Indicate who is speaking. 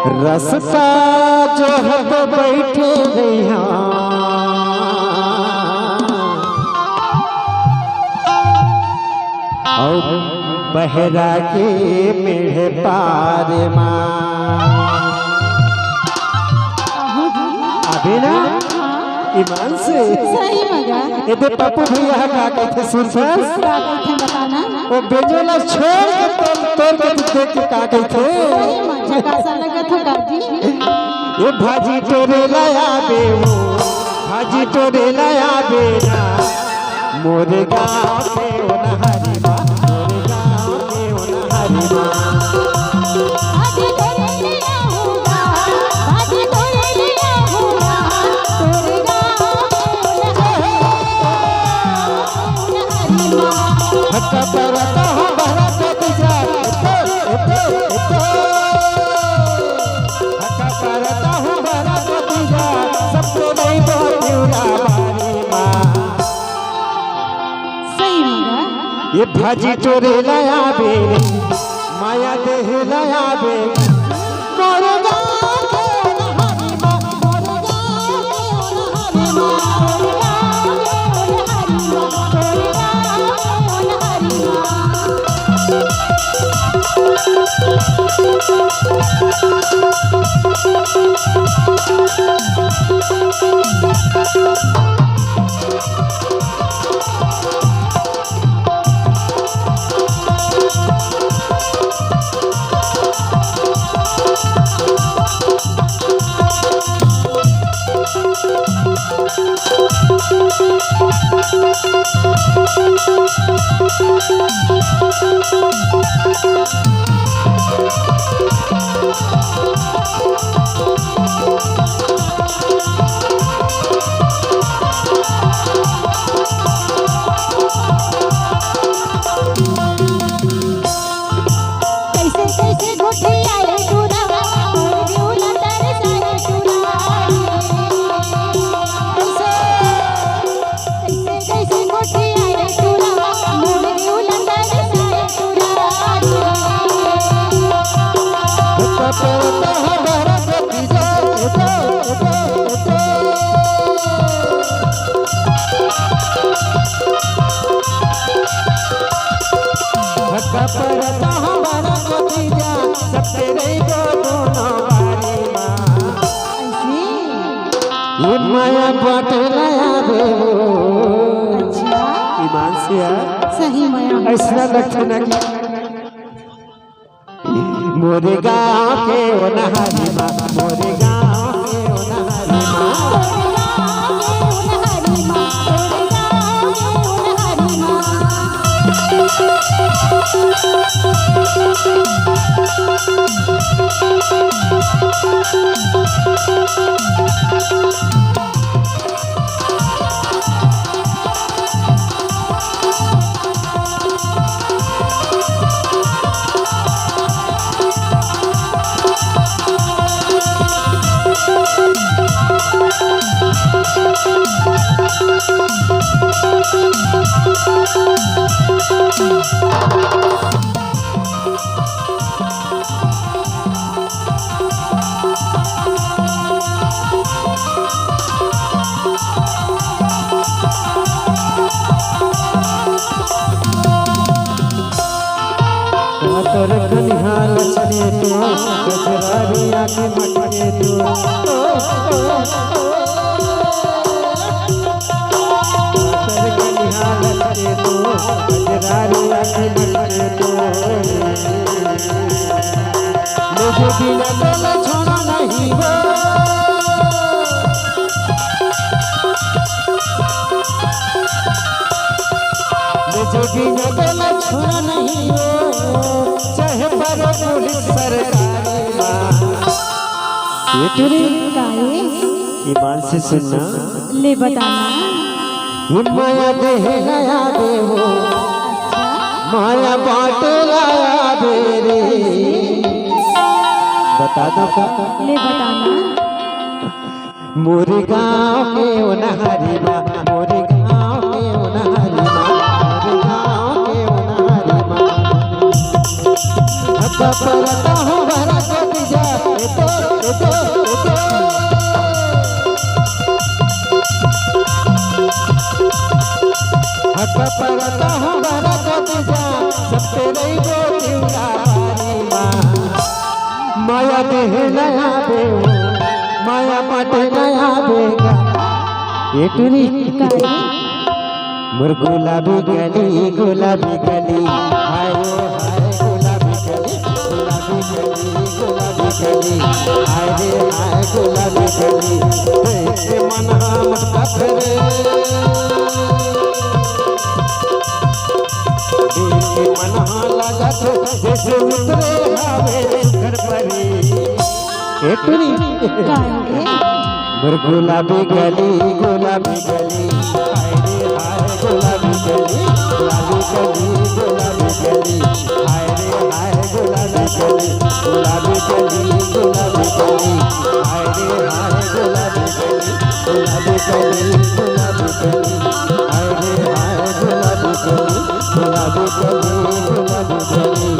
Speaker 1: रसता जो हब बैठे रहा और बहरा के मेढ़े पार अभी ना ईमान से
Speaker 2: सही मगा
Speaker 1: ये दे पप्पू भैया का कहते सुरफस
Speaker 2: बताना
Speaker 1: वो बेजोला छोड़ के तोड़ के देख के का कहते
Speaker 2: सही मजा कैसा लगा था काजी
Speaker 1: ये भाजी तोरे लाया बे वो भाजी तोरे लाया बे ना मोरे गाँव के ओ नहरी माँ मोरे गाँव के ओ नहरी माँ
Speaker 2: भाजी तोरे लिया होगा भाजी तोरे लिया होगा तोरे
Speaker 1: हक्का परता हो भरत तुझा हक्का परता हो भरत तुझा सबको नहीं बोलूँगा बारी माँ
Speaker 2: सही मगा
Speaker 1: ये भाजी चोरे लाया बे माया देह लाया बे मोरे गाँव के नहरी माँ मोरे गाँव के नहरी माँ परता हमारा नतीजा सब तेरे दोनों बारी माँ ये माया बात लाया बे ईमान से यार
Speaker 2: सही माया
Speaker 1: ऐसा लगता ना मोरे गाँव के ओ नहरी माँ मोरे गाँव के ओ नहरी माँ तोर कनिहाल चले तो गजरारिया के मटके तो तोर कनिहाल चले तो गजरारिया के मटके तो मुझे बिना बोले छोड़ा नहीं हो मुझे बिना बोले छोड़ा नहीं हो चाहे पर पुलिस सरकारी ये तेरी ईमान से सुनना
Speaker 2: ले बताना
Speaker 1: ये माया देह लाया बे हो माया बात लाया बे रे बता दो का
Speaker 2: ले बताना
Speaker 1: मोरे गाँव के ओ नहरी माँ मोरे गाँव के ओ नहरी माँ मोरे गाँव के ओ नहरी माँ हक्का परता हो भरा के जा माया देहलाया बे माया पटलाया बेगा ये टुरी मोर गुलाबी गली हाय हाय गुलाबी गली हाय रे हाय गुलाबी गली से मन मत करे के मन लागत जैसे उतरे हवे घर परी ए टुरी मोर गुलाबी गली हाय रे हाय गुलाबी गली हाय रे हाय गुलाबी गली हाय रे हाय गुलाबी गली हाय रे हाय गुलाबी गली